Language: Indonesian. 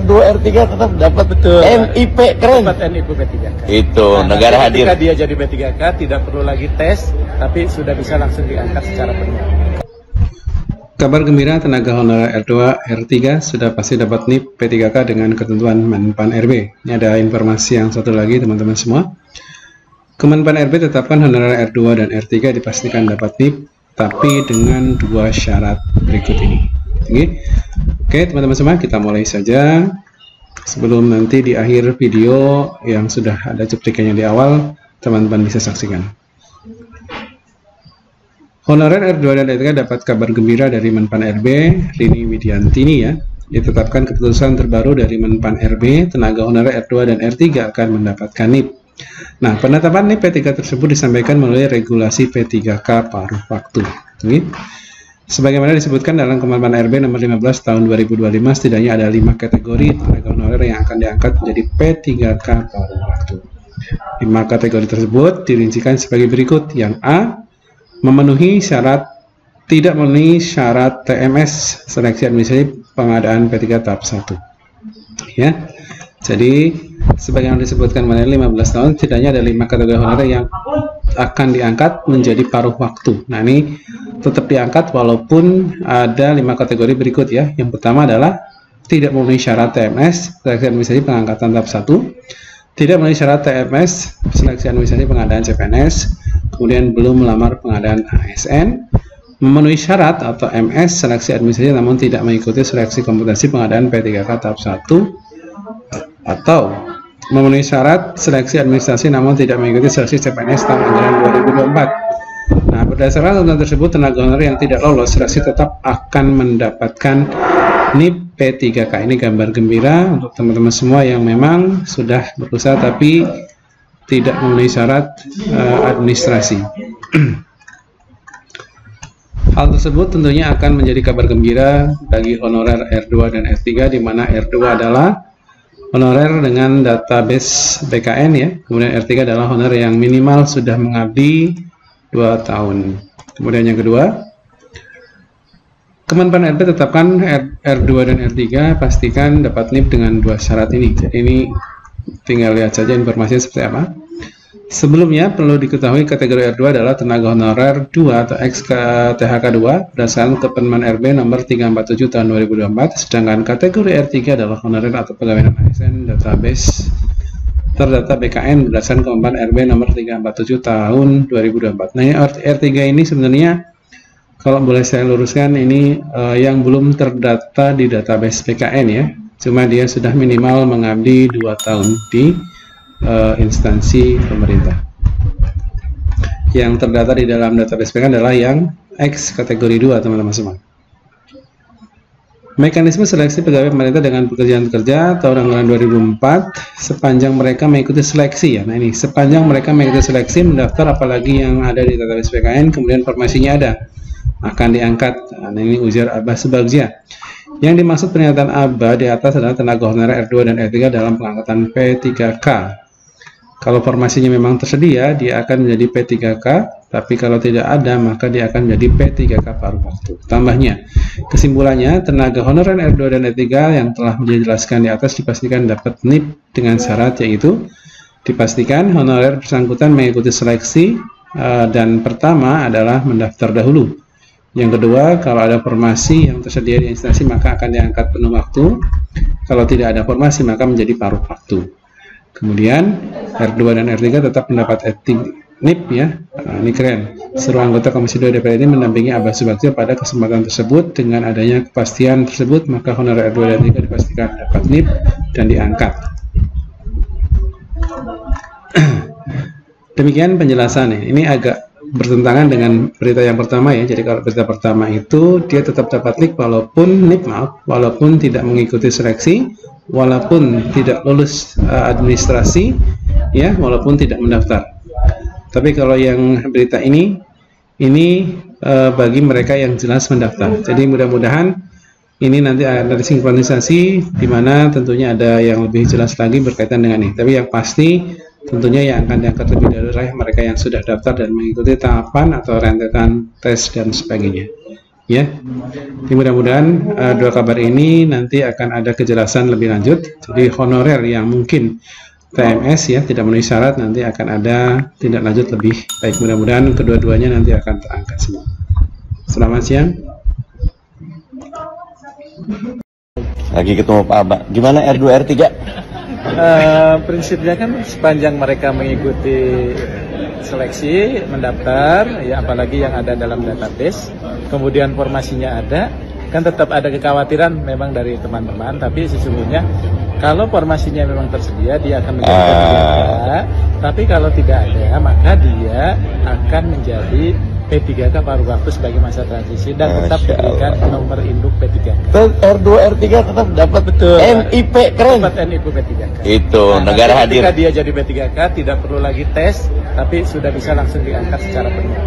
dua R3 tetap dapat betul NIP, keren. Dapat NIP P3K. Itu negara hadir. Ketika dia jadi P3K tidak perlu lagi tes, tapi sudah bisa langsung diangkat secara penuh. Kabar gembira, tenaga honorer R2, R3 sudah pasti dapat NIP P3K dengan ketentuan Menpan RB. Ini ada informasi yang satu lagi teman-teman semua. Kemenpan RB tetapkan honorer R2 dan R3 dipastikan dapat NIP, tapi dengan dua syarat berikut ini. Oke teman-teman semua, kita mulai saja. Sebelum nanti di akhir video yang sudah ada cuplikannya di awal, teman-teman bisa saksikan. Honorer R2 dan R3 dapat kabar gembira dari Menpan RB, Rini Widiantini ya. Ditetapkan keputusan terbaru dari Menpan RB, tenaga honorer R2 dan R3 akan mendapatkan NIP. Nah, penetapan NIP P3 tersebut disampaikan melalui regulasi P3K paruh waktu. Sebagaimana disebutkan dalam Kemenpan RB nomor 15 tahun 2025, setidaknya ada 5 kategori tenaga honorer yang akan diangkat menjadi P3K paruh waktu. 5 kategori tersebut dirincikan sebagai berikut. Yang A, tidak memenuhi syarat TMS seleksi administrasi pengadaan P3 tahap 1. Ya. Jadi sebagaimana disebutkan pada 15 tahun, setidaknya ada 5 kategori honorer yang akan diangkat menjadi paruh waktu. Nah, ini tetap diangkat walaupun ada 5 kategori berikut ya. Yang pertama adalah tidak memenuhi syarat TMS seleksi administrasi pengangkatan tahap 1, tidak memenuhi syarat TMS seleksi administrasi pengadaan CPNS, kemudian belum melamar pengadaan ASN, memenuhi syarat atau MS seleksi administrasi namun tidak mengikuti seleksi kompetensi pengadaan P3K tahap 1, atau memenuhi syarat seleksi administrasi namun tidak mengikuti seleksi CPNS tahun anggaran 2024. Nah, berdasarkan ketentuan tersebut, tenaga honorer yang tidak lolos seleksi tetap akan mendapatkan NIP P3K. Ini gambar gembira untuk teman-teman semua yang memang sudah berusaha tapi tidak memenuhi syarat administrasi. Hal tersebut tentunya akan menjadi kabar gembira bagi honorer R2 dan R3, di mana R2 adalah honorer dengan database BKN ya, kemudian R3 adalah honorer yang minimal sudah mengabdi 2 tahun. Kemudian yang kedua, Kemenpan RB tetapkan R2 dan R3 pastikan dapat NIP dengan 2 syarat ini. Jadi ini tinggal lihat saja informasinya seperti apa. Sebelumnya perlu diketahui kategori R2 adalah tenaga honorer 2 atau THK 2 berdasarkan Kemenpan RB nomor 347 tahun 2024, sedangkan kategori R3 adalah honorer atau pegawai ASN database terdata BKN berdasarkan Kemenpan RB nomor 347 tahun 2024. Nah, R3 ini sebenarnya kalau boleh saya luruskan, ini yang belum terdata di database BKN ya, cuma dia sudah minimal mengabdi 2 tahun di instansi pemerintah. Yang terdata di dalam database BKN adalah yang X kategori 2 teman-teman semua. Mekanisme seleksi pegawai pemerintah dengan pekerjaan kerja tahun anggaran 2004 sepanjang mereka mengikuti seleksi ya. Nah, ini sepanjang mereka mengikuti seleksi mendaftar, apalagi yang ada di database BKN kemudian informasinya ada, akan diangkat. Nah, ini ujar Abah Subagja. Yang dimaksud pernyataan Abah di atas adalah tenaga honorer R2 dan R3 dalam pengangkatan P3K. Kalau formasinya memang tersedia, dia akan menjadi P3K, tapi kalau tidak ada, maka dia akan menjadi P3K paruh waktu. Tambahnya, kesimpulannya, tenaga honorer R2 dan R3 yang telah dijelaskan di atas dipastikan dapat NIP dengan syarat yaitu dipastikan honorer bersangkutan mengikuti seleksi, dan pertama adalah mendaftar dahulu. Yang kedua, kalau ada formasi yang tersedia di instansi maka akan diangkat penuh waktu. Kalau tidak ada formasi maka menjadi paruh waktu. Kemudian R2 dan R3 tetap mendapat NIP ya. Nah, ini keren. Seluruh anggota Komisi 2 DPR ini mendampingi Abah Subagja pada kesempatan tersebut. Dengan adanya kepastian tersebut maka honorer R2 dan R3 dipastikan dapat NIP dan diangkat. Demikian penjelasannya. Ini agak bertentangan dengan berita yang pertama ya. Jadi kalau berita pertama itu dia tetap dapat NIP walaupun tidak mengikuti seleksi, walaupun tidak lulus administrasi ya, walaupun tidak mendaftar. Tapi kalau yang berita ini bagi mereka yang jelas mendaftar. Jadi mudah-mudahan ini nanti ada sinkronisasi di mana tentunya ada yang lebih jelas lagi berkaitan dengan ini. Tapi yang pasti tentunya yang akan diangkat lebih dahulu adalah mereka yang sudah daftar dan mengikuti tahapan atau rentetan tes dan sebagainya. ya. Jadi mudah-mudahan dua kabar ini nanti akan ada kejelasan lebih lanjut. Jadi honorer yang mungkin TMS ya tidak memenuhi syarat nanti akan ada tindak lanjut lebih baik. Mudah-mudahan kedua-duanya nanti akan terangkat semua. Selamat siang. Lagi ketemu Pak Abah. Gimana R2 R3? Prinsipnya kan sepanjang mereka mengikuti seleksi, mendaftar, ya apalagi yang ada dalam database, kemudian formasinya ada, kan tetap ada kekhawatiran memang dari teman-teman, tapi sesungguhnya kalau formasinya memang tersedia dia akan menjadi P3K, tapi kalau tidak ada maka dia akan menjadi P3K paruh waktu sebagai masa transisi dan tetap diberikan nomor induk P3K. R2 R3 tetap dapat Betul. NIP, keren. Dapat NIP P3K. Itu negara hadir. Ketika dia jadi P3K tidak perlu lagi tes, tapi sudah bisa langsung diangkat secara penuh.